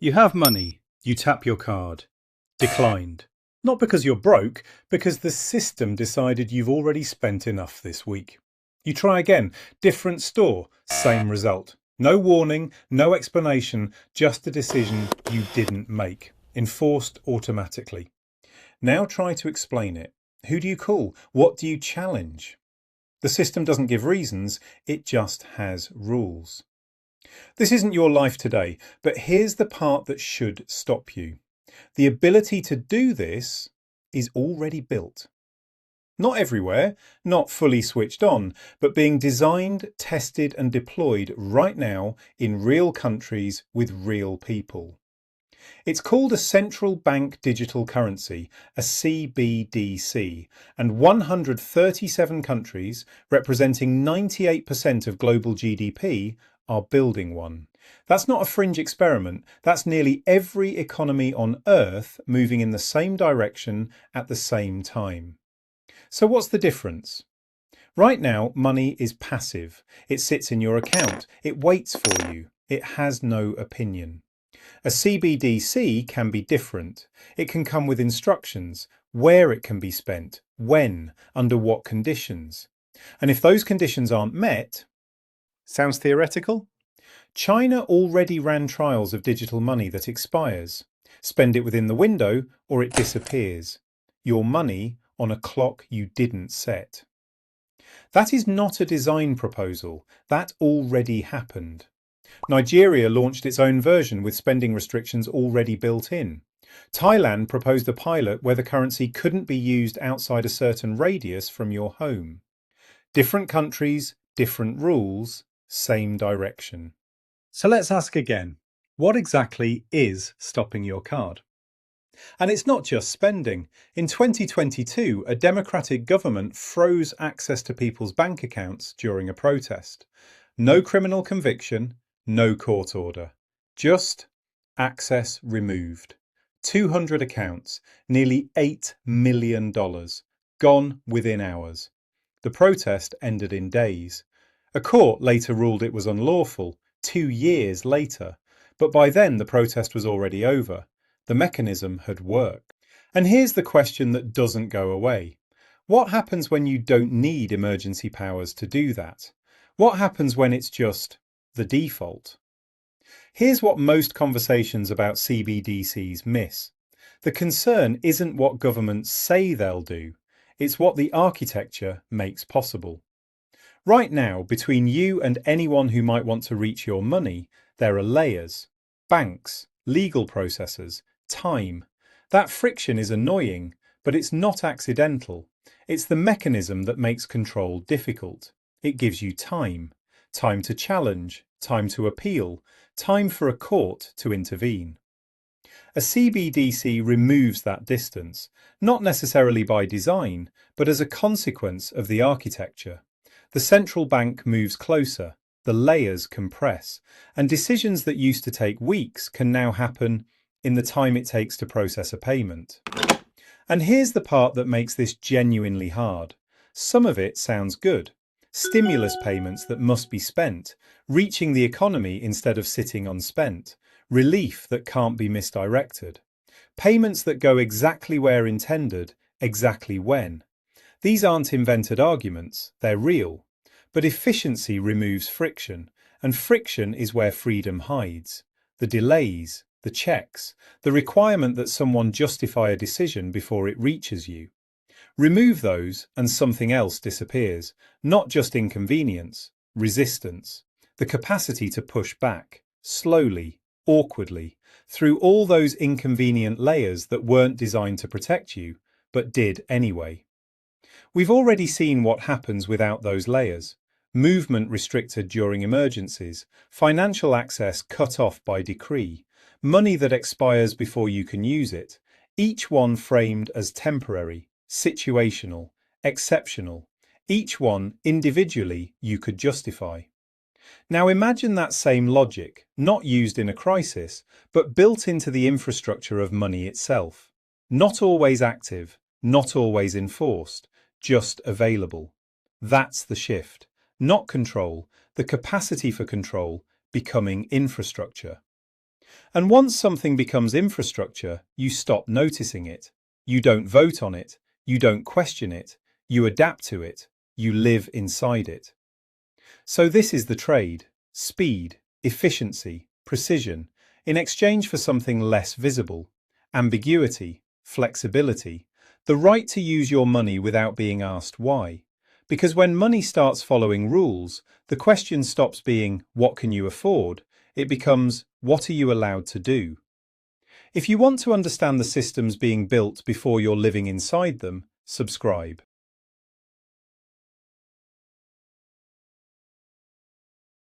You have money, you tap your card. Declined. Not because you're broke, because the system decided you've already spent enough this week. You try again, different store, same result. No warning, no explanation, just a decision you didn't make, enforced automatically. Now try to explain it. Who do you call? What do you challenge? The system doesn't give reasons, it just has rules. This isn't your life today, but here's the part that should stop you. The ability to do this is already built. Not everywhere, not fully switched on, but being designed, tested and deployed right now in real countries with real people. It's called a central bank digital currency, a CBDC, and 137 countries, representing 98% of global GDP, are building one. That's not a fringe experiment, that's nearly every economy on Earth moving in the same direction at the same time. So what's the difference? Right now, money is passive. It sits in your account. It waits for you. It has no opinion. A CBDC can be different. It can come with instructions, where it can be spent, when, under what conditions. And if those conditions aren't met, sounds theoretical? China already ran trials of digital money that expires. Spend it within the window or it disappears. Your money on a clock you didn't set. That is not a design proposal. That already happened. Nigeria launched its own version with spending restrictions already built in. Thailand proposed a pilot where the currency couldn't be used outside a certain radius from your home. Different countries, different rules, same direction. So let's ask again, what exactly is stopping your card? And it's not just spending. In 2022, a democratic government froze access to people's bank accounts during a protest. No criminal conviction, no court order. Just access removed. 200 accounts, nearly $8 million, gone within hours. The protest ended in days. A court later ruled it was unlawful, 2 years later, but by then the protest was already over. The mechanism had worked. And here's the question that doesn't go away. What happens when you don't need emergency powers to do that? What happens when it's just the default? Here's what most conversations about CBDCs miss. The concern isn't what governments say they'll do, it's what the architecture makes possible. Right now, between you and anyone who might want to reach your money, there are layers, banks, legal processes, time. That friction is annoying, but it's not accidental. It's the mechanism that makes control difficult. It gives you time. Time to challenge, time to appeal, time for a court to intervene. A CBDC removes that distance, not necessarily by design, but as a consequence of the architecture. The central bank moves closer, the layers compress, and decisions that used to take weeks can now happen in the time it takes to process a payment. And here's the part that makes this genuinely hard. Some of it sounds good. Stimulus payments that must be spent, reaching the economy instead of sitting unspent, relief that can't be misdirected, payments that go exactly where intended, exactly when. These aren't invented arguments, they're real. But efficiency removes friction, and friction is where freedom hides. The delays, the checks, the requirement that someone justify a decision before it reaches you. Remove those and something else disappears, not just inconvenience, resistance, the capacity to push back, slowly, awkwardly, through all those inconvenient layers that weren't designed to protect you, but did anyway. We've already seen what happens without those layers. Movement restricted during emergencies, financial access cut off by decree, money that expires before you can use it, each one framed as temporary, situational, exceptional, each one individually you could justify. Now imagine that same logic, not used in a crisis, but built into the infrastructure of money itself. Not always active, not always enforced, just available. That's the shift. Not control, the capacity for control becoming infrastructure. And once something becomes infrastructure, you stop noticing it. You don't vote on it. You don't question it. You adapt to it. You live inside it. So this is the trade: speed, efficiency, precision, in exchange for something less visible: ambiguity, flexibility, the right to use your money without being asked why. Because when money starts following rules, the question stops being, what can you afford? It becomes, what are you allowed to do? If you want to understand the systems being built before you're living inside them, subscribe.